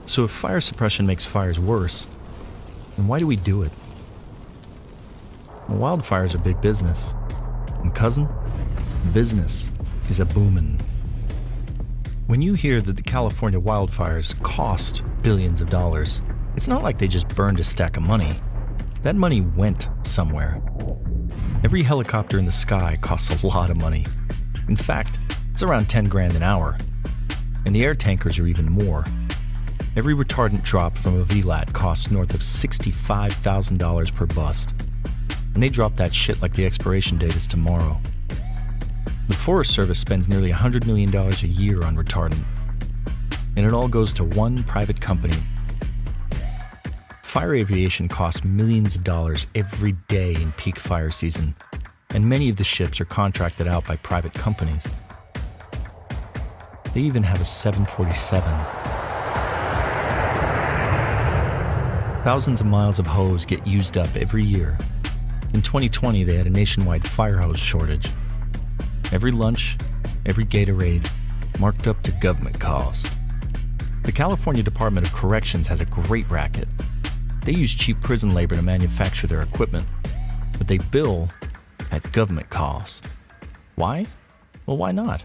So if fire suppression makes fires worse, then why do we do it? Well, wildfires are big business. And cousin, business is a boomin'. When you hear that the California wildfires cost billions of dollars, it's not like they just burned a stack of money. That money went somewhere. Every helicopter in the sky costs a lot of money. In fact, it's around 10 grand an hour. And the air tankers are even more. Every retardant drop from a VLAT costs north of $65,000 per bust. And they drop that shit like the expiration date is tomorrow. The Forest Service spends nearly $100 million a year on retardant. And it all goes to one private company. Fire aviation costs millions of dollars every day in peak fire season. And many of the ships are contracted out by private companies. They even have a 747. Thousands of miles of hose get used up every year. In 2020, they had a nationwide fire hose shortage. Every lunch, every Gatorade, marked up to government cost. The California Department of Corrections has a great racket. They use cheap prison labor to manufacture their equipment, but they bill at government cost. Why? Well, why not?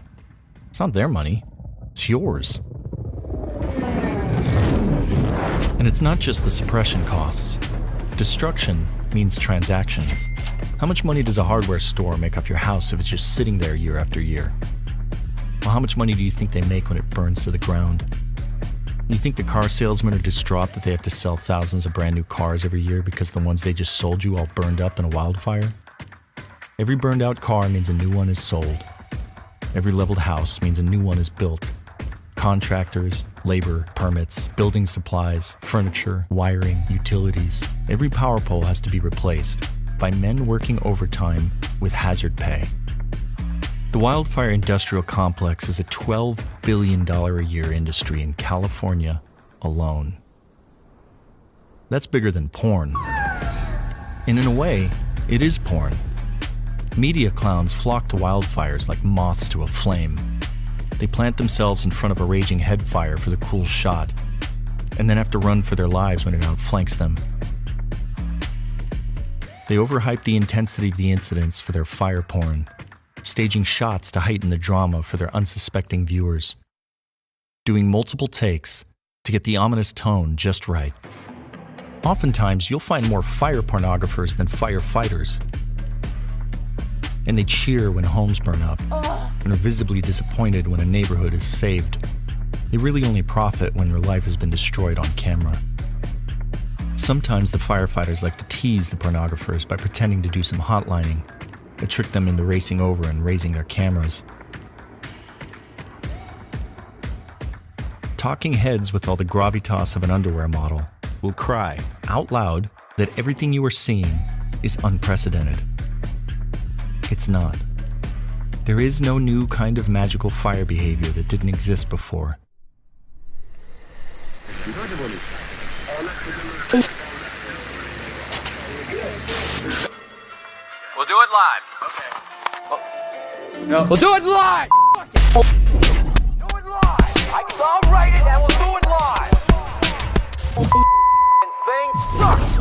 It's not their money. It's yours. And it's not just the suppression costs. Destruction means transactions. How much money does a hardware store make off your house if it's just sitting there year after year? Well, how much money do you think they make when it burns to the ground? You think the car salesmen are distraught that they have to sell thousands of brand new cars every year because the ones they just sold you all burned up in a wildfire? Every burned out car means a new one is sold. Every leveled house means a new one is built. Contractors, labor, permits, building supplies, furniture, wiring, utilities. Every power pole has to be replaced by men working overtime with hazard pay. The wildfire industrial complex is a $12 billion a year industry in California alone. That's bigger than porn. And in a way, it is porn. Media clowns flock to wildfires like moths to a flame. They plant themselves in front of a raging head fire for the cool shot, and then have to run for their lives when it outflanks them. They overhype the intensity of the incidents for their fire porn, staging shots to heighten the drama for their unsuspecting viewers, doing multiple takes to get the ominous tone just right. Oftentimes, you'll find more fire pornographers than firefighters. And they cheer when homes burn up, and are visibly disappointed when a neighborhood is saved. They really only profit when your life has been destroyed on camera. Sometimes the firefighters like to tease the pornographers by pretending to do some hotlining, to trick them into racing over and raising their cameras. Talking heads with all the gravitas of an underwear model will cry out loud that everything you are seeing is unprecedented. It's not. There is no new kind of magical fire behavior that didn't exist before. We'll do it live. Okay. No. We'll do it live! Do it live! I'll write it and we'll do it live! Thing sucks!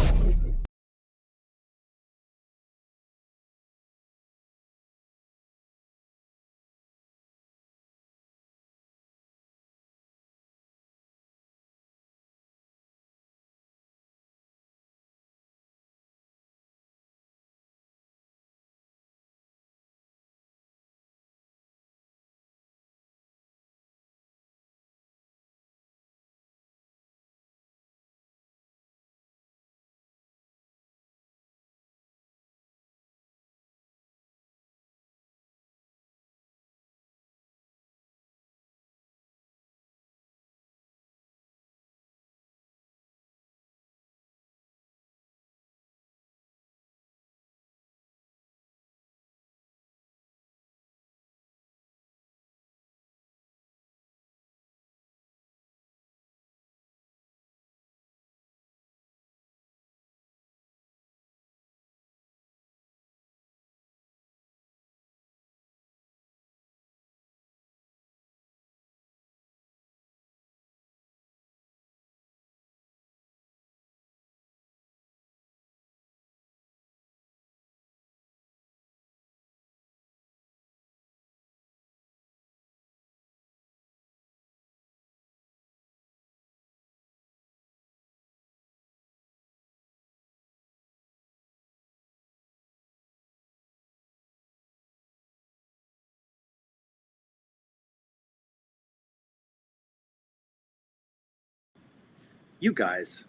You guys,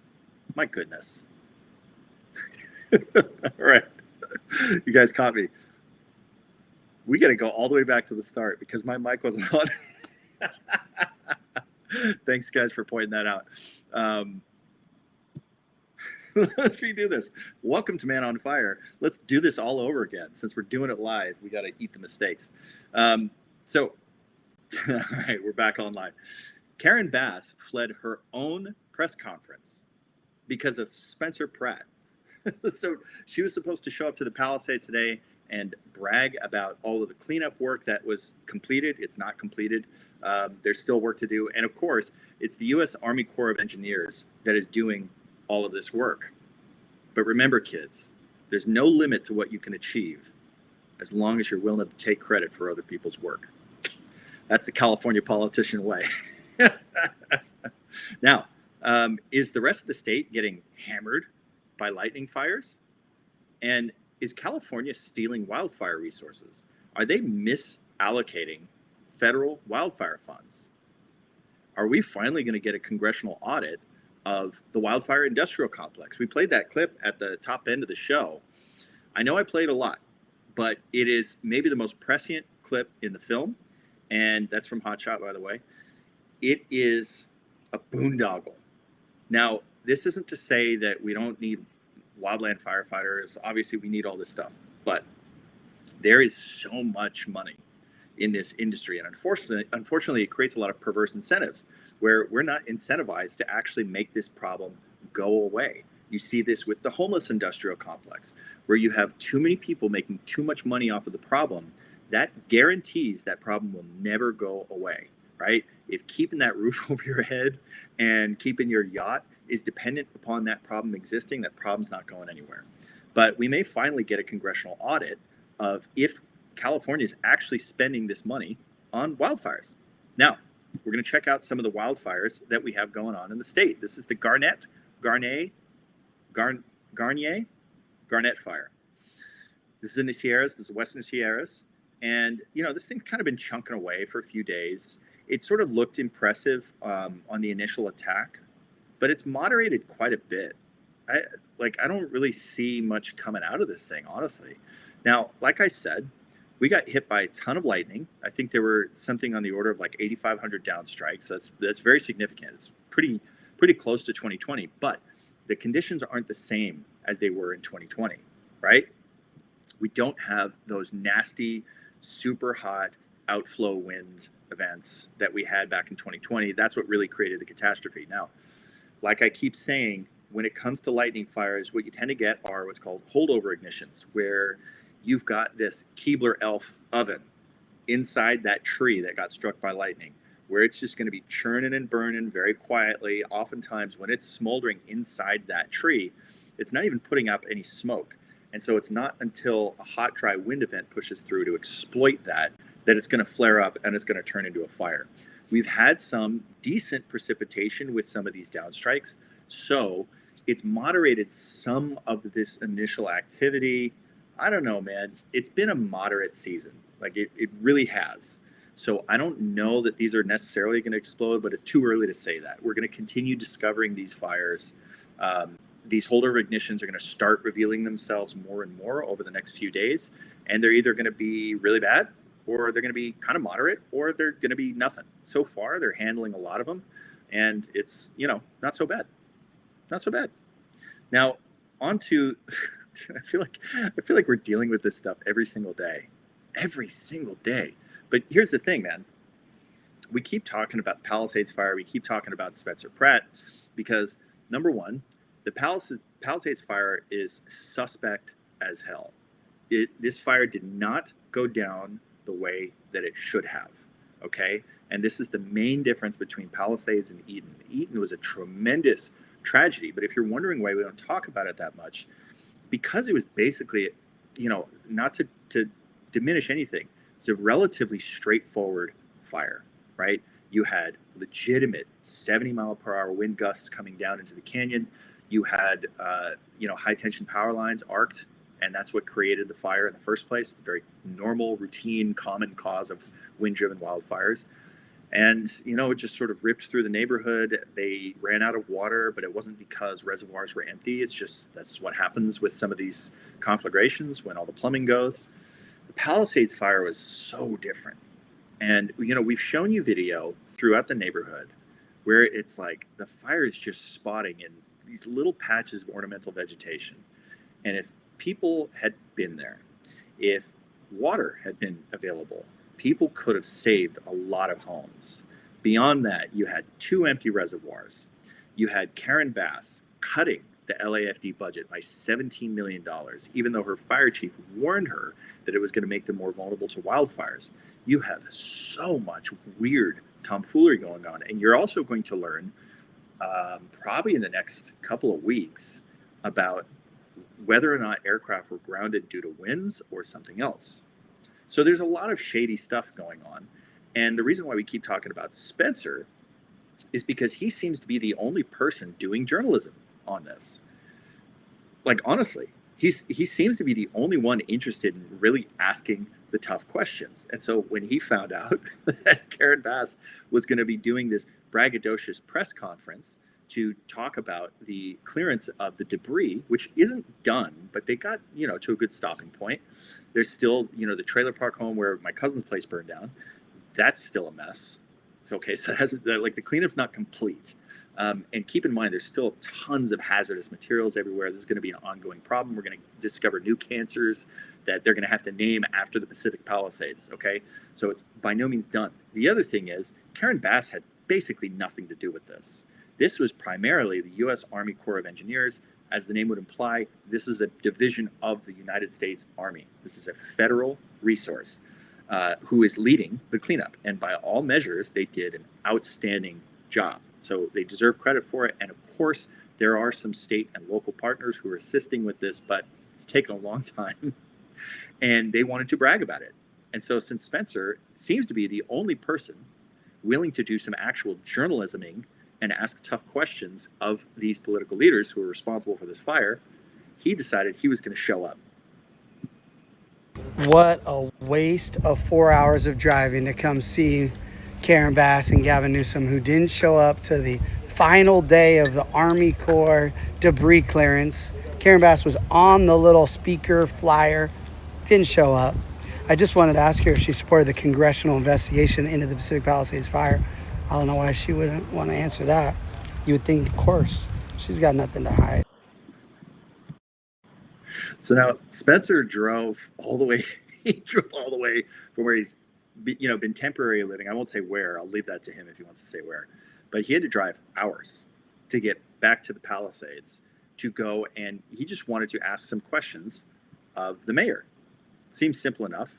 my goodness. All right. You guys caught me. We got to go all the way back to the start because my mic wasn't on. Thanks, guys, for pointing that out. Let's redo this. Welcome to Man on Fire. Let's do this all over again. Since we're doing it live, we got to eat the mistakes. All right, we're back online. Karen Bass fled her own press conference because of Spencer Pratt. So she was supposed to show up to the Palisades today and brag about all of the cleanup work that was completed. It's not completed. There's still work to do. And of course, it's the U.S. Army Corps of Engineers that is doing all of this work. But remember, kids, there's no limit to what you can achieve as long as you're willing to take credit for other people's work. That's the California politician way. Now, is the rest of the state getting hammered by lightning fires? And is California stealing wildfire resources? Are they misallocating federal wildfire funds? Are we finally going to get a congressional audit of the wildfire industrial complex? We played that clip at the top end of the show. I know I played a lot, but it is maybe the most prescient clip in the film. And that's from Hot Shot, by the way. It is a boondoggle. Now, this isn't to say that we don't need wildland firefighters. Obviously, we need all this stuff. But there is so much money in this industry. And unfortunately, it creates a lot of perverse incentives where we're not incentivized to actually make this problem go away. You see this with the homeless industrial complex, where you have too many people making too much money off of the problem. That guarantees that problem will never go away, right? If keeping that roof over your head and keeping your yacht is dependent upon that problem existing, that problem's not going anywhere. But we may finally get a congressional audit of if California is actually spending this money on wildfires. Now, we're going to check out some of the wildfires that we have going on in the state. This is the Garnet Fire. This is in the Sierras. This is Western Sierras. And, this thing's kind of been chunking away for a few days. It sort of looked impressive on the initial attack, but it's moderated quite a bit. I don't really see much coming out of this thing, honestly. Now, like I said, we got hit by a ton of lightning. I think there were something on the order of like 8,500 down strikes. That's very significant. It's pretty close to 2020, but the conditions aren't the same as they were in 2020, right? We don't have those nasty, super hot outflow wind events that we had back in 2020. That's what really created the catastrophe. Now, like I keep saying, when it comes to lightning fires, what you tend to get are what's called holdover ignitions, where you've got this Keebler Elf oven inside that tree that got struck by lightning, where it's just going to be churning and burning very quietly. Oftentimes, when it's smoldering inside that tree, it's not even putting up any smoke. And so it's not until a hot, dry wind event pushes through to exploit that it's going to flare up and it's going to turn into a fire. We've had some decent precipitation with some of these downstrikes, so it's moderated some of this initial activity. I don't know, man. It's been a moderate season. Like it really has. So I don't know that these are necessarily going to explode, but it's too early to say that. We're going to continue discovering these fires. These holdover ignitions are going to start revealing themselves more and more over the next few days. And they're either going to be really bad, or they're going to be kind of moderate, or they're going to be nothing. So far, they're handling a lot of them. And it's, not so bad. Not so bad. Now, on to, I feel like we're dealing with this stuff every single day. Every single day. But here's the thing, man. We keep talking about Palisades Fire. We keep talking about Spencer Pratt because, number one, the Palisades Fire is suspect as hell. This fire did not go down the way that it should have, okay? And this is the main difference between Palisades and Eden. Eden was a tremendous tragedy, but if you're wondering why we don't talk about it that much, it's because it was basically, not to diminish anything, it's a relatively straightforward fire, right? You had legitimate 70-mile-per-hour wind gusts coming down into the canyon. You had, high tension power lines arced, and that's what created the fire in the first place. It's a very normal, routine, common cause of wind-driven wildfires. And, it just sort of ripped through the neighborhood. They ran out of water, but it wasn't because reservoirs were empty. It's just that's what happens with some of these conflagrations when all the plumbing goes. The Palisades fire was so different. And, we've shown you video throughout the neighborhood where it's like the fire is just spotting in these little patches of ornamental vegetation. And if people had been there, if water had been available, people could have saved a lot of homes. Beyond that, you had 2 empty reservoirs. You had Karen Bass cutting the LAFD budget by $17 million, even though her fire chief warned her that it was going to make them more vulnerable to wildfires. You have so much weird tomfoolery going on. And you're also going to learn, probably in the next couple of weeks, about whether or not aircraft were grounded due to winds or something else. So there's a lot of shady stuff going on. And the reason why we keep talking about Spencer is because he seems to be the only person doing journalism on this. Like, honestly, he seems to be the only one interested in really asking the tough questions. And so when he found out that Karen Bass was going to be doing this braggadocious press conference to talk about the clearance of the debris, which isn't done, but they got, to a good stopping point. There's still, the trailer park home where my cousin's place burned down. That's still a mess. It's okay. So it hasn't, the cleanup's not complete. And keep in mind, there's still tons of hazardous materials everywhere. This is going to be an ongoing problem. We're going to discover new cancers that they're going to have to name after the Pacific Palisades. Okay. So it's by no means done. The other thing is Karen Bass had basically nothing to do with this. This was primarily the U.S. Army Corps of Engineers. As the name would imply, this is a division of the United States Army. This is a federal resource who is leading the cleanup. And by all measures, they did an outstanding job. So they deserve credit for it. And of course, there are some state and local partners who are assisting with this, but it's taken a long time. And they wanted to brag about it. And so since Spencer seems to be the only person willing to do some actual journalisming and ask tough questions of these political leaders who are responsible for this fire, he decided he was going to show up. What a waste of 4 hours of driving to come see Karen Bass and Gavin Newsom, who didn't show up to the final day of the Army Corps debris clearance. Karen Bass was on the little speaker flyer, didn't show up. I just wanted to ask her if she supported the congressional investigation into the Pacific Palisades fire. I don't know why she wouldn't want to answer that. You would think, of course, she's got nothing to hide. So now Spencer drove all the way. He drove all the way from where he's, been temporarily living. I won't say where. I'll leave that to him if he wants to say where. But he had to drive hours to get back to the Palisades to go, and he just wanted to ask some questions of the mayor. Seems simple enough.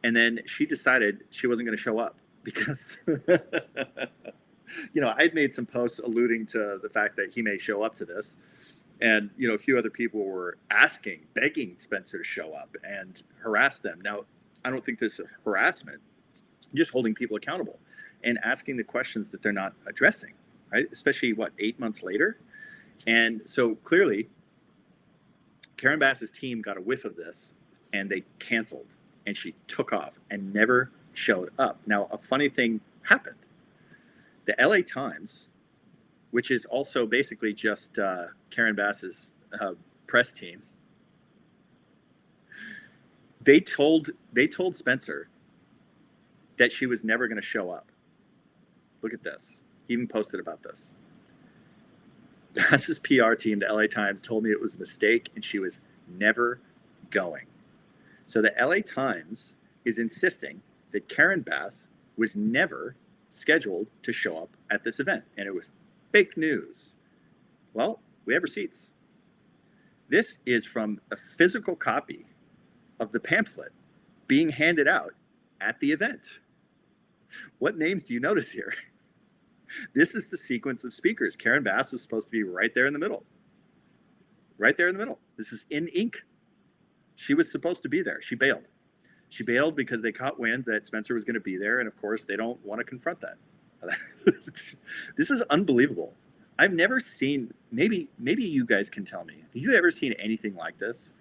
And then she decided she wasn't going to show up because, I'd made some posts alluding to the fact that he may show up to this. And, a few other people were begging Spencer to show up and harass them. Now, I don't think this is harassment, just holding people accountable and asking the questions that they're not addressing, right? Especially, 8 months later? And so clearly, Karen Bass's team got a whiff of this and they canceled, and she took off and never showed up. Now, a funny thing happened. The LA Times, which is also basically just Karen Bass's press team, they told Spencer that she was never going to show up. Look at this. He even posted about this. Bass's PR team, the LA Times, told me it was a mistake and she was never going. So the LA Times is insisting that Karen Bass was never scheduled to show up at this event, and it was fake news. Well, we have receipts. This is from a physical copy of the pamphlet being handed out at the event. What names do you notice here? This is the sequence of speakers. Karen Bass was supposed to be right there in the middle. Right there in the middle. This is in ink. She was supposed to be there. She bailed. She bailed because they caught wind that Spencer was going to be there, and of course, they don't want to confront that. This is unbelievable. I've never seen, maybe you guys can tell me, have you ever seen anything like this,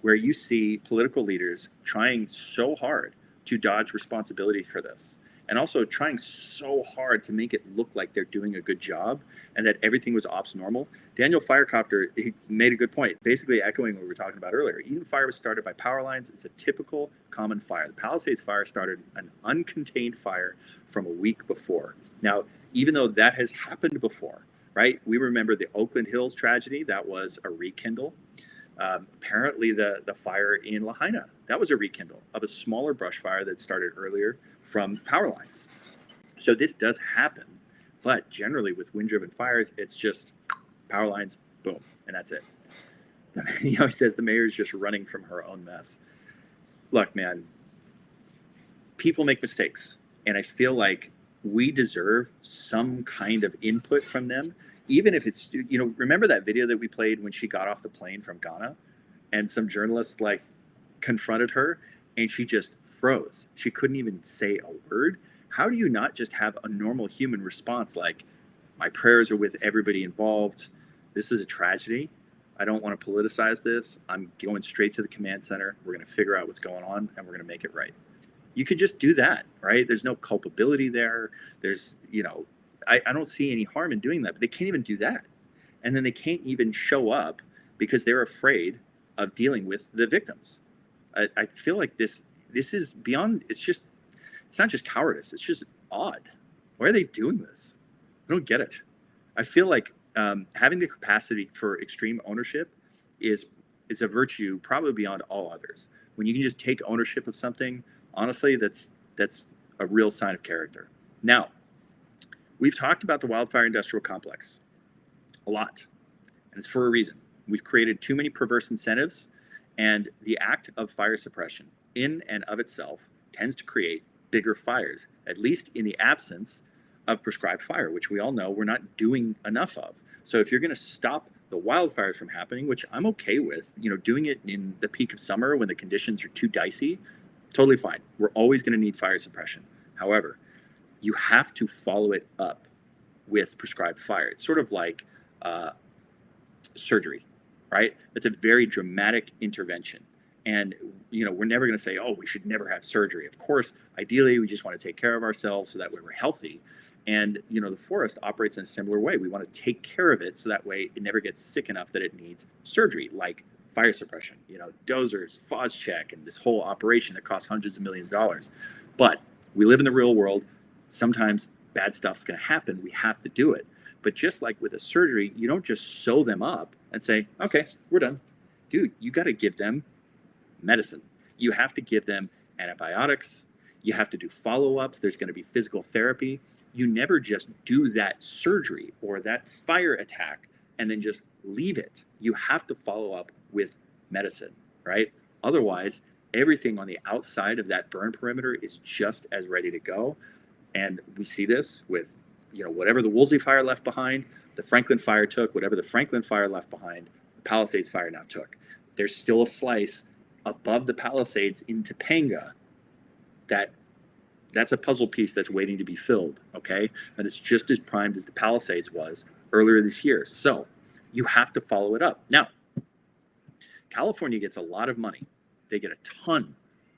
where you see political leaders trying so hard to dodge responsibility for this? and also trying so hard to make it look like they're doing a good job and that everything was ops normal. Daniel Firecopter, he made a good point, basically echoing what we were talking about earlier. Eden Fire was started by power lines. It's a typical common fire. The Palisades Fire started an uncontained fire from a week before. Now, even though that has happened before, right? We remember the Oakland Hills tragedy. That was a rekindle. Apparently the fire in Lahaina, that was a rekindle of a smaller brush fire that started earlier from power lines. So this does happen, but generally with wind-driven fires, it's just power lines, boom, and that's it. He says the mayor's just running from her own mess. Look, man, people make mistakes, and I feel like we deserve some kind of input from them, even if it's, remember that video that we played when she got off the plane from Ghana and some journalists like confronted her and she just froze. She couldn't even say a word. How do you not just have a normal human response like, my prayers are with everybody involved. This is a tragedy. I don't want to politicize this. I'm going straight to the command center. We're going to figure out what's going on and we're going to make it right. You could just do that, right? There's no culpability there. There's, I don't see any harm in doing that, but they can't even do that. And then they can't even show up because they're afraid of dealing with the victims. I feel like this is beyond, it's not just cowardice. It's just odd. Why are they doing this? I don't get it. I feel like having the capacity for extreme ownership is a virtue probably beyond all others. When you can just take ownership of something, honestly, that's a real sign of character. Now, we've talked about the Wildfire Industrial Complex a lot, and it's for a reason. We've created too many perverse incentives, and the act of fire suppression in and of itself tends to create bigger fires, at least in the absence of prescribed fire, which we all know we're not doing enough of. So if you're going to stop the wildfires from happening, which I'm okay with, doing it in the peak of summer when the conditions are too dicey, totally fine. We're always going to need fire suppression. However, you have to follow it up with prescribed fire. It's sort of like surgery, right? It's a very dramatic intervention. And, we're never going to say, oh, we should never have surgery. Of course, ideally, we just want to take care of ourselves so that way we're healthy. And, the forest operates in a similar way. We want to take care of it so that way it never gets sick enough that it needs surgery, like fire suppression, dozers, FOS check, and this whole operation that costs hundreds of millions of dollars. But we live in the real world. Sometimes bad stuff's going to happen. We have to do it. But just like with a surgery, you don't just sew them up and say, okay, we're done. Dude, you got to give them medicine. You have to give them antibiotics. You have to do follow-ups. There's going to be physical therapy. You never just do that surgery or that fire attack and then just leave it. You have to follow up with medicine, right? Otherwise, everything on the outside of that burn perimeter is just as ready to go. And we see this with, whatever the Woolsey fire left behind, the Franklin fire took, whatever the Franklin fire left behind, the Palisades fire now took. There's still a slice above the Palisades in Topanga that's a puzzle piece that's waiting to be filled, okay? And it's just as primed as the Palisades was earlier this year. So you have to follow it up. Now, California gets a lot of money. They get a ton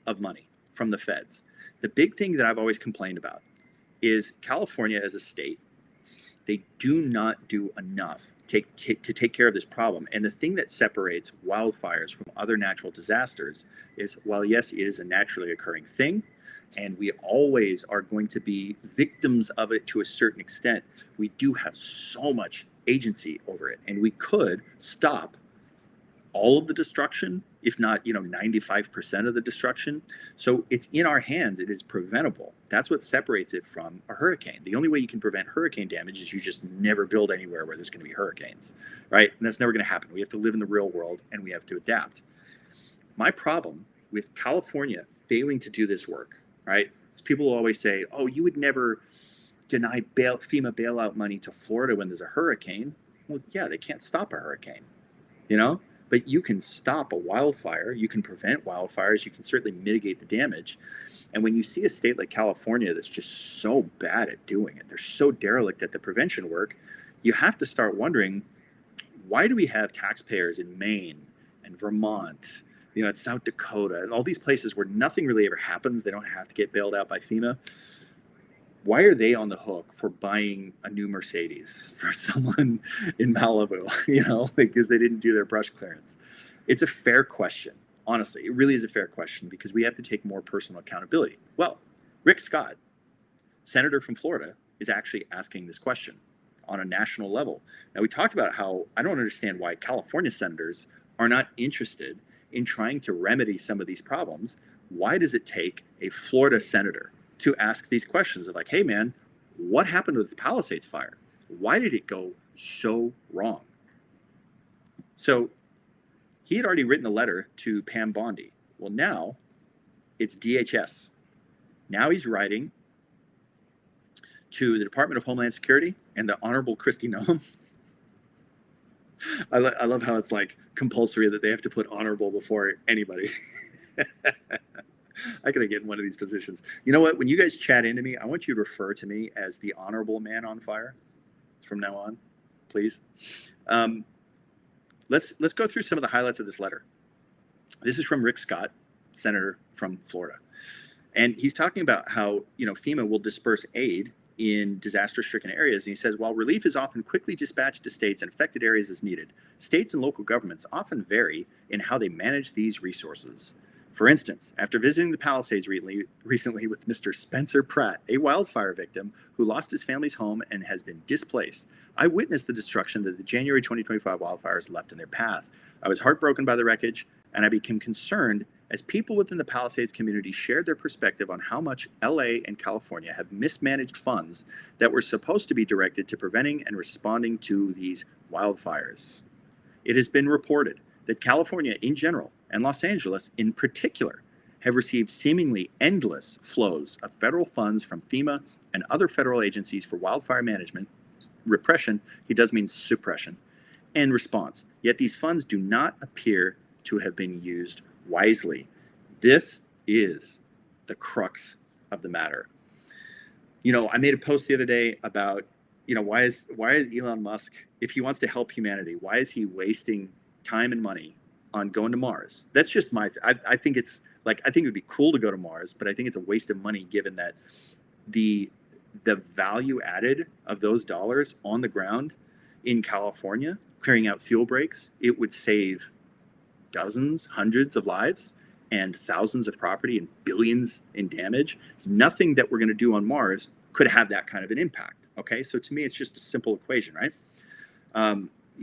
of money from the feds. The big thing that I've always complained about is California as a state, they do not do enough to take care of this problem. And the thing that separates wildfires from other natural disasters is, while yes, it is a naturally occurring thing, and we always are going to be victims of it to a certain extent, we do have so much agency over it. And we could stop all of the destruction, if not, 95% of the destruction. So it's in our hands. It is preventable. That's what separates it from a hurricane. The only way you can prevent hurricane damage is you just never build anywhere where there's going to be hurricanes, right? And that's never going to happen. We have to live in the real world and we have to adapt. My problem with California failing to do this work, right, is people will always say, oh, you would never deny FEMA bailout money to Florida when there's a hurricane. Well, yeah, they can't stop a hurricane, But you can stop a wildfire. You can prevent wildfires. You can certainly mitigate the damage. And when you see a state like California that's just so bad at doing it, they're so derelict at the prevention work, you have to start wondering, why do we have taxpayers in Maine and Vermont, South Dakota, and all these places where nothing really ever happens? They don't have to get bailed out by FEMA. why are they on the hook for buying a new Mercedes for someone in Malibu, because they didn't do their brush clearance? It's a fair question. Honestly, it really is a fair question because we have to take more personal accountability. Well, Rick Scott, senator from Florida, is actually asking this question on a national level. Now, we talked about how I don't understand why California senators are not interested in trying to remedy some of these problems. Why does it take a Florida senator to ask these questions of like, hey man, what happened with the Palisades fire? Why did it go so wrong? So he had already written a letter to Pam Bondi. Well, now it's DHS. Now he's writing to the Department of Homeland Security and the Honorable Kristi Noem. I love how it's like compulsory that they have to put honorable before anybody. I gotta get in one of these positions. You know what? When you guys chat into me, I want you to refer to me as the Honorable Man on Fire from now on, please. Let's go through some of the highlights of this letter. This is from Rick Scott, senator from Florida, and he's talking about how FEMA will disperse aid in disaster-stricken areas. And he says, while relief is often quickly dispatched to states and affected areas as needed, states and local governments often vary in how they manage these resources. For instance, after visiting the Palisades recently with Mr. Spencer Pratt, a wildfire victim who lost his family's home and has been displaced, I witnessed the destruction that the January 2025 wildfires left in their path. I was heartbroken by the wreckage, and I became concerned as people within the Palisades community shared their perspective on how much LA and California have mismanaged funds that were supposed to be directed to preventing and responding to these wildfires. It has been reported that California in general and Los Angeles in particular have received seemingly endless flows of federal funds from FEMA and other federal agencies for wildfire management, repression, he does mean suppression, and response. Yet these funds do not appear to have been used wisely. This is the crux of the matter. I made a post the other day about, why is Elon Musk, if he wants to help humanity, why is he wasting time and money on going to Mars? That's just I think it's like, I think it would be cool to go to Mars, but I think it's a waste of money given that the value added of those dollars on the ground in California, clearing out fuel breaks, it would save dozens, hundreds of lives and thousands of property and billions in damage. Nothing that we're going to do on Mars could have that kind of an impact. Okay, so to me, it's just a simple equation, right?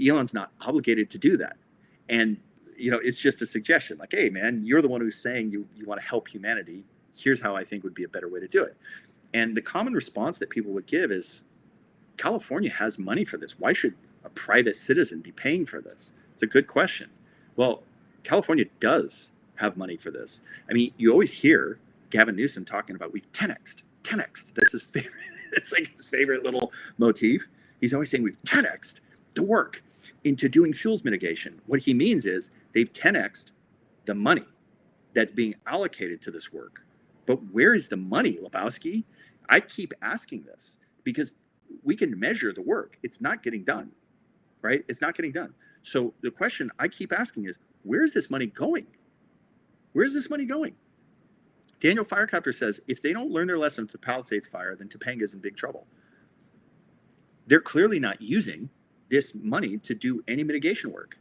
Elon's not obligated to do that. And, it's just a suggestion like, hey, man, you're the one who's saying you want to help humanity. Here's how I think would be a better way to do it. And the common response that people would give is, California has money for this. Why should a private citizen be paying for this? It's a good question. Well, California does have money for this. I mean, you always hear Gavin Newsom talking about we've 10x'd. That's his favorite. It's like his favorite little motif. He's always saying we've 10x'd the work into doing fuels mitigation. What he means is they've 10x'd the money that's being allocated to this work. But where is the money, Lebowski? I keep asking this because we can measure the work. It's not getting done, right? It's not getting done. So the question I keep asking is, where's this money going? Where's this money going? Daniel Firecopter says, if they don't learn their lesson to Palisades Fire, then Topanga's in big trouble. They're clearly not using this money to do any mitigation work.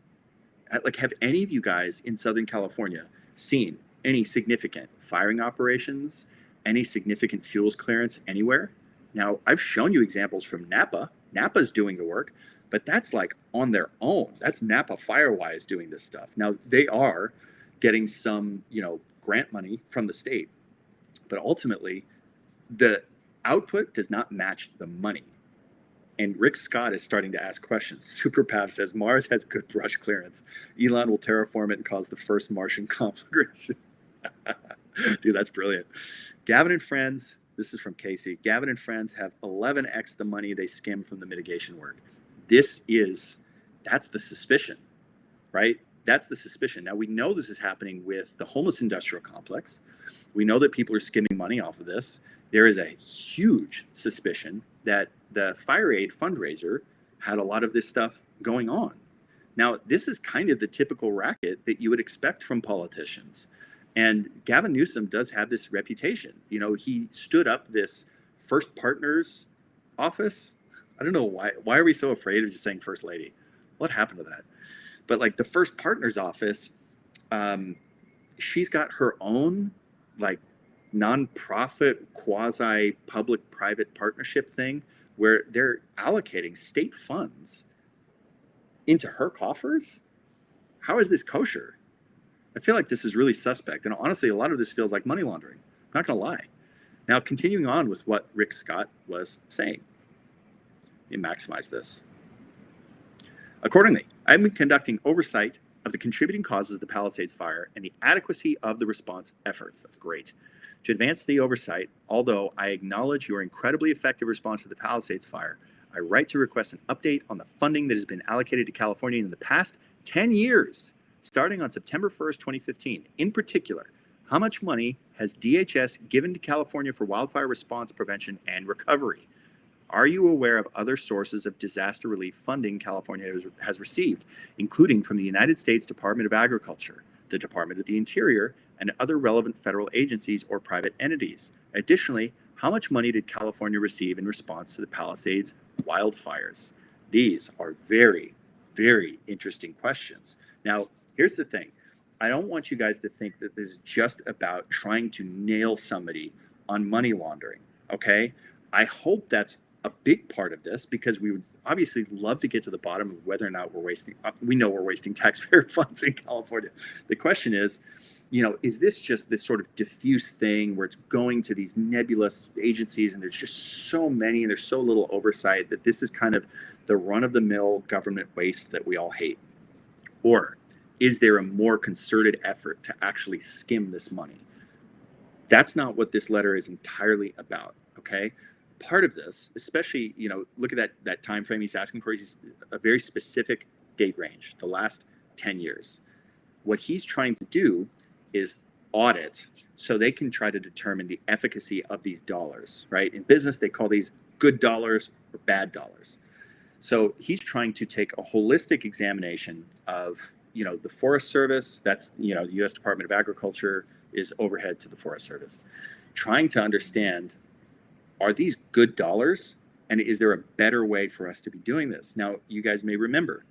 Like, have any of you guys in Southern California seen any significant firing operations, any significant fuels clearance anywhere? Now, I've shown you examples from Napa. Napa's doing the work, but that's like on their own. That's Napa Firewise doing this stuff. Now, they are getting some, grant money from the state, but ultimately the output does not match the money. And Rick Scott is starting to ask questions. Superpav says Mars has good brush clearance. Elon will terraform it and cause the first Martian conflagration. Dude, that's brilliant. Gavin and friends, this is from Casey. Gavin and friends have 11x the money they skim from the mitigation work. That's the suspicion, right? That's the suspicion. Now, we know this is happening with the homeless industrial complex. We know that people are skimming money off of this. There is a huge suspicion that the Fire Aid fundraiser had a lot of this stuff going on. Now, this is kind of the typical racket that you would expect from politicians. And Gavin Newsom does have this reputation. He stood up this first partner's office. I don't know why are we so afraid of just saying first lady? What happened to that? But like the first partner's office, she's got her own like nonprofit quasi public private partnership thing where they're allocating state funds into her coffers. How is this kosher? I feel like this is really suspect. And honestly, a lot of this feels like money laundering. I'm not going to lie. Now, continuing on with what Rick Scott was saying, let me maximize this. Accordingly, I've been conducting oversight of the contributing causes of the Palisades Fire and the adequacy of the response efforts. That's great. To advance the oversight, although I acknowledge your incredibly effective response to the Palisades Fire, I write to request an update on the funding that has been allocated to California in the past 10 years, starting on September 1st, 2015. In particular, how much money has DHS given to California for wildfire response, prevention, and recovery? Are you aware of other sources of disaster relief funding California has received, including from the United States Department of Agriculture, the Department of the Interior, and other relevant federal agencies or private entities? Additionally, how much money did California receive in response to the Palisades wildfires? These are very, very interesting questions. Now, here's the thing. I don't want you guys to think that this is just about trying to nail somebody on money laundering, okay? I hope that's a big part of this, because we would obviously love to get to the bottom of whether or not we know we're wasting taxpayer funds in California. The question is, is this just this sort of diffuse thing where it's going to these nebulous agencies and there's just so many and there's so little oversight that this is kind of the run-of-the-mill government waste that we all hate? Or is there a more concerted effort to actually skim this money? That's not what this letter is entirely about, okay? Part of this, especially, look at that time frame he's asking for. He's a very specific date range, the last 10 years. What he's trying to do is audit so they can try to determine the efficacy of these dollars, right? In business, they call these good dollars or bad dollars. So he's trying to take a holistic examination of, the Forest Service. That's, the U.S. Department of Agriculture is overhead to the Forest Service. Trying to understand, are these good dollars? And is there a better way for us to be doing this? Now, you guys may remember,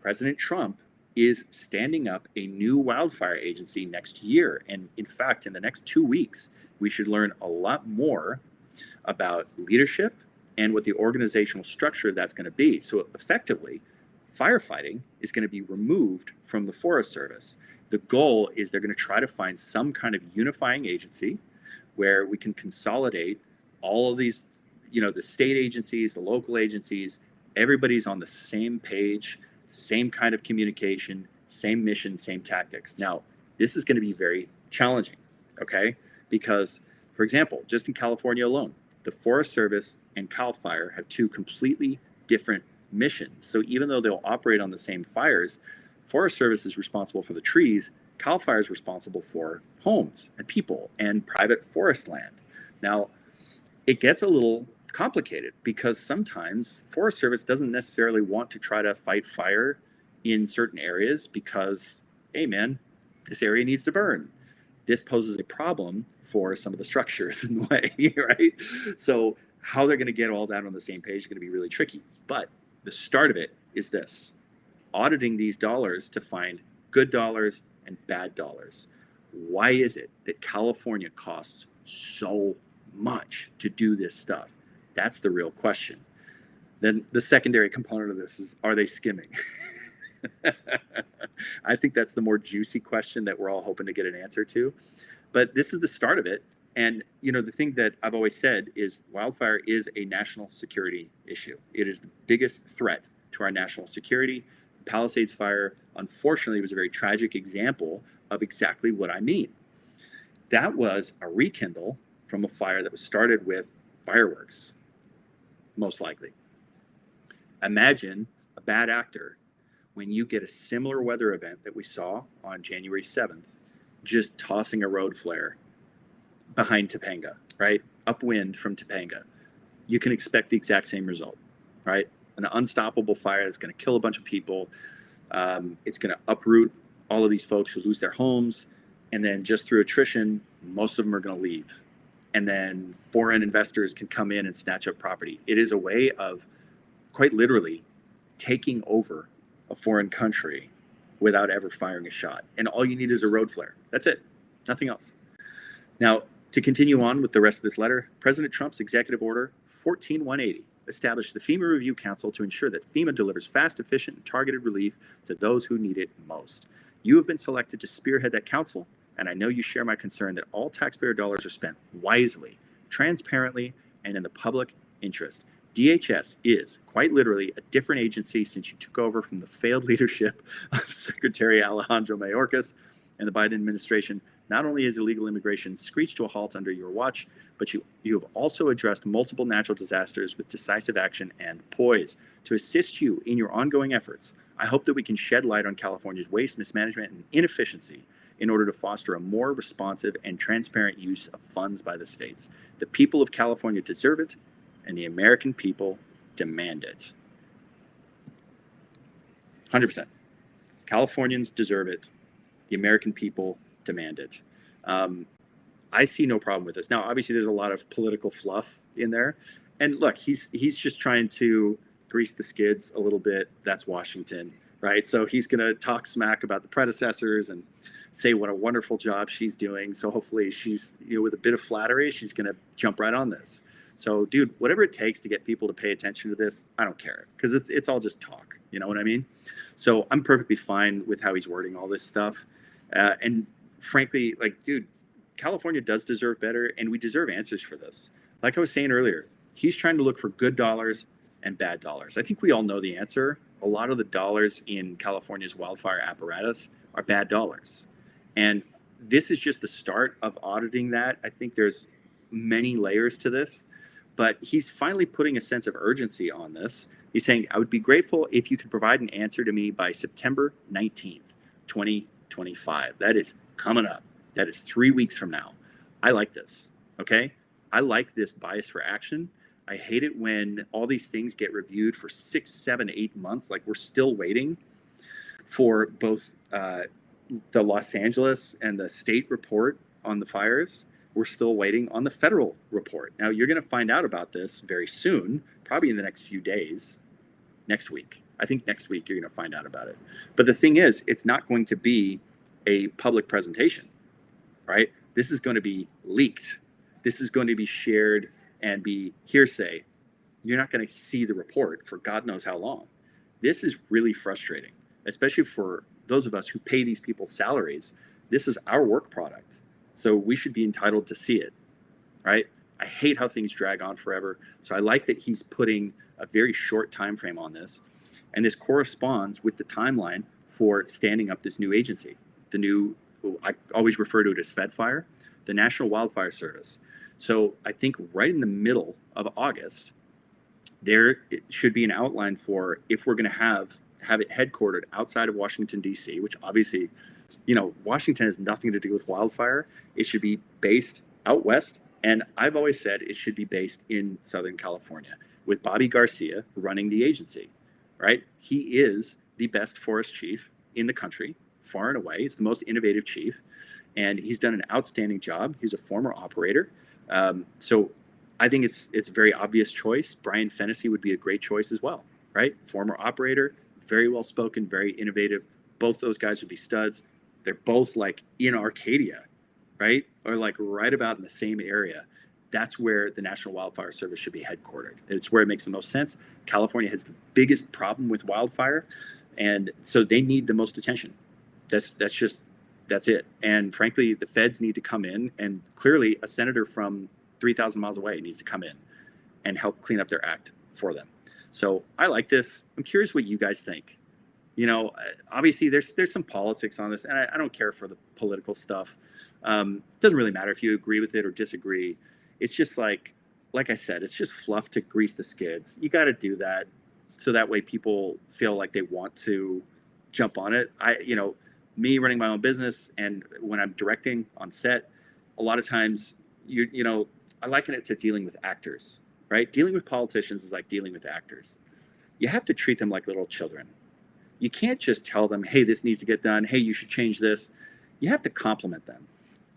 President Trump is standing up a new wildfire agency next year. And in fact, in the next 2 weeks, we should learn a lot more about leadership and what the organizational structure of that's going to be. So effectively, firefighting is going to be removed from the Forest Service. The goal is they're going to try to find some kind of unifying agency where we can consolidate all of these, the state agencies, the local agencies, everybody's on the same page, same kind of communication, same mission, same tactics. Now, this is going to be very challenging, okay? Because, for example, just in California alone, the Forest Service and CAL FIRE have two completely different missions. So even though they'll operate on the same fires, Forest Service is responsible for the trees, CAL FIRE is responsible for homes and people and private forest land. Now, it gets a little complicated because sometimes Forest Service doesn't necessarily want to try to fight fire in certain areas because, hey man, this area needs to burn. This poses a problem for some of the structures in the way, right? So how they're going to get all that on the same page is going to be really tricky. But the start of it is this: auditing these dollars to find good dollars and bad dollars. Why is it that California costs so much to do this stuff? That's the real question. Then the secondary component of this is, are they skimming? I think that's the more juicy question that we're all hoping to get an answer to. But this is the start of it. And, the thing that I've always said is wildfire is a national security issue. It is the biggest threat to our national security. The Palisades Fire, unfortunately, was a very tragic example of exactly what I mean. That was a rekindle from a fire that was started with fireworks, most likely. Imagine a bad actor when you get a similar weather event that we saw on January 7th, just tossing a road flare behind Topanga, right? Upwind from Topanga. You can expect the exact same result, right? An unstoppable fire that's going to kill a bunch of people. It's going to uproot all of these folks who lose their homes. And then just through attrition, most of them are going to leave. and then foreign investors can come in and snatch up property. It is a way of quite literally taking over a foreign country without ever firing a shot. And all you need is a road flare. That's it. Nothing else. Now, to continue on with the rest of this letter, President Trump's Executive Order 14180 established the FEMA Review Council to ensure that FEMA delivers fast, efficient, and targeted relief to those who need it most. You have been selected to spearhead that council, and I know you share my concern that all taxpayer dollars are spent wisely, transparently, and in the public interest. DHS is quite literally a different agency since you took over from the failed leadership of Secretary Alejandro Mayorkas and the Biden administration. Not only has illegal immigration screeched to a halt under your watch, but you have also addressed multiple natural disasters with decisive action and poise. To assist you in your ongoing efforts, I hope that we can shed light on California's waste, mismanagement, and inefficiency in order to foster a more responsive and transparent use of funds by the states. The people of California deserve it, and the American people demand it. 100%. Californians deserve it. The American people demand it. I see no problem with this. Now, obviously, there's a lot of political fluff in there. And look, he's just trying to grease the skids a little bit. That's Washington, right? So he's going to talk smack about the predecessors and say what a wonderful job she's doing. So hopefully she's, with a bit of flattery, she's going to jump right on this. So, dude, whatever it takes to get people to pay attention to this, I don't care, because it's all just talk. You know what I mean? So I'm perfectly fine with how he's wording all this stuff. And frankly, like, dude, California does deserve better, and we deserve answers for this. Like I was saying earlier, he's trying to look for good dollars and bad dollars. I think we all know the answer. A lot of the dollars in California's wildfire apparatus are bad dollars. And this is just the start of auditing that. I think there's many layers to this, but he's finally putting a sense of urgency on this. He's saying, I would be grateful if you could provide an answer to me by September 19th, 2025. That is coming up. That is 3 weeks from now. I like this, okay? I like this bias for action. I hate it when all these things get reviewed for 6, 7, 8 months. Like, we're still waiting for both the Los Angeles and the state report on the fires. We're still waiting on the federal report. Now, you're going to find out about this very soon, probably in the next few days, next week. I think next week you're going to find out about it. But the thing is, it's not going to be a public presentation, right? This is going to be leaked. This is going to be shared and be hearsay. You're not going to see the report for God knows how long. This is really frustrating, especially for those of us who pay these people's salaries. This is our work product. So we should be entitled to see it, right? I hate how things drag on forever. So I like that he's putting a very short time frame on this. And this corresponds with the timeline for standing up this new agency, the new, I always refer to it as FedFire, the National Wildfire Service. So I think right in the middle of August, there should be an outline for if we're going to have it headquartered outside of Washington, D.C., which obviously, Washington has nothing to do with wildfire. It should be based out west. And I've always said it should be based in Southern California with Bobby Garcia running the agency, right? He is the best forest chief in the country, far and away. He's the most innovative chief, and he's done an outstanding job. He's a former operator. So I think it's a very obvious choice. Brian Fennessy would be a great choice as well, right? Former operator, very well spoken, very innovative. Both those guys would be studs. They're both like in Arcadia, right? Or like right about in the same area. That's where the National Wildfire Service should be headquartered. It's where it makes the most sense. California has the biggest problem with wildfire, and so they need the most attention. That's it. And frankly, the feds need to come in, and clearly a senator from 3,000 miles away needs to come in and help clean up their act for them. So I like this. I'm curious what you guys think. Obviously there's some politics on this, and I don't care for the political stuff. Doesn't really matter if you agree with it or disagree. It's just like I said, it's just fluff to grease the skids. You got to do that so that way people feel like they want to jump on it. Me running my own business, and when I'm directing on set, a lot of times I liken it to dealing with actors, right? Dealing with politicians is like dealing with actors. You have to treat them like little children. You can't just tell them, hey, this needs to get done. Hey, you should change this. You have to compliment them.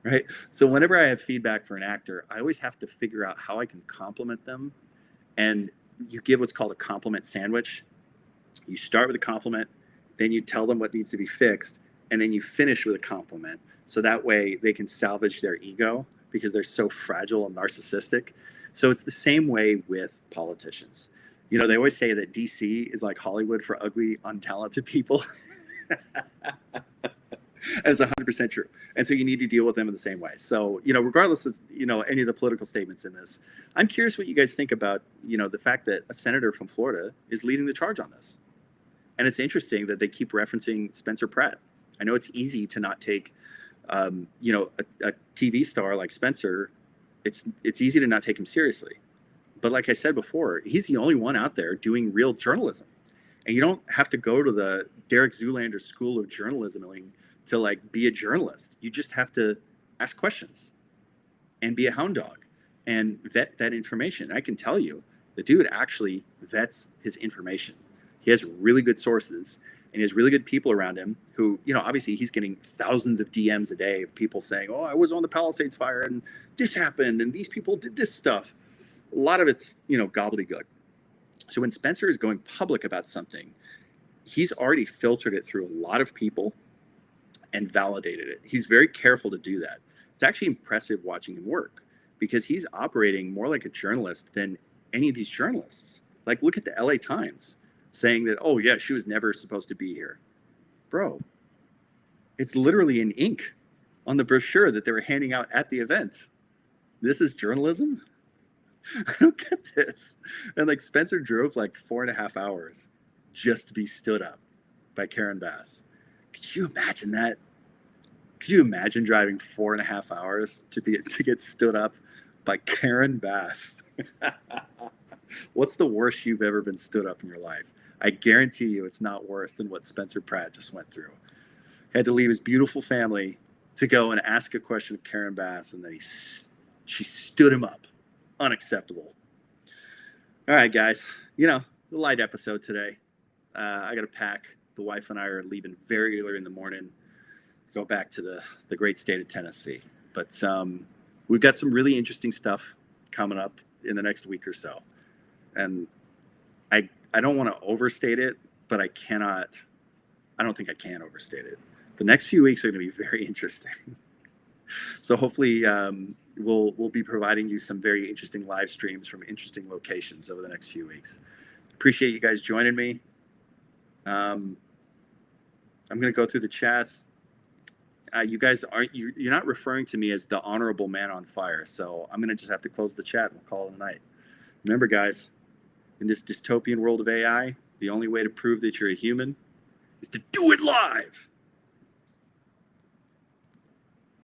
right? So whenever I have feedback for an actor, I always have to figure out how I can compliment them. And you give what's called a compliment sandwich. You start with a compliment, then you tell them what needs to be fixed, and then you finish with a compliment. So that way they can salvage their ego because they're so fragile and narcissistic. So it's the same way with politicians. You know, they always say that DC is like Hollywood for ugly, untalented people. And it's 100% true. And so you need to deal with them in the same way. So, you know, regardless of, you know, any of the political statements in this, I'm curious what you guys think about, you know, the fact that a senator from Florida is leading the charge on this. And it's interesting that they keep referencing Spencer Pratt. I know it's easy to not take, you know, a TV star like Spencer. It's easy to not take him seriously. But like I said before, he's the only one out there doing real journalism. And you don't have to go to the Derek Zoolander School of Journalism to like be a journalist. You just have to ask questions and be a hound dog and vet that information. I can tell you, the dude actually vets his information. He has really good sources and he has really good people around him who, you know, obviously he's getting thousands of DMs a day of people saying, oh, I was on the Palisades Fire and this happened and these people did this stuff. A lot of it's, you know, gobbledygook. So when Spencer is going public about something, he's already filtered it through a lot of people and validated it. He's very careful to do that. It's actually impressive watching him work because he's operating more like a journalist than any of these journalists. Like, look at the LA Times saying that, oh yeah, she was never supposed to be here. Bro, it's literally in ink on the brochure that they were handing out at the event. This is journalism? I don't get this. And like Spencer drove like 4.5 hours just to be stood up by Karen Bass. Could you imagine that? Could you imagine driving 4.5 hours to get stood up by Karen Bass? What's the worst you've ever been stood up in your life? I guarantee you it's not worse than what Spencer Pratt just went through. Had to leave his beautiful family to go and ask a question of Karen Bass, and then she stood him up. Unacceptable. All right, guys. You know, the light episode today. I got to pack. The wife and I are leaving very early in the morning. Go back to the great state of Tennessee. But we've got some really interesting stuff coming up in the next week or so. And I don't want to overstate it, but I don't think I can overstate it. The next few weeks are going to be very interesting. So hopefully we'll be providing you some very interesting live streams from interesting locations over the next few weeks. Appreciate you guys joining me. I'm going to go through the chats. You guys you're not referring to me as the honorable man on fire. So I'm going to just have to close the chat and we'll call it a night. Remember, guys, in this dystopian world of AI, the only way to prove that you're a human is to do it live.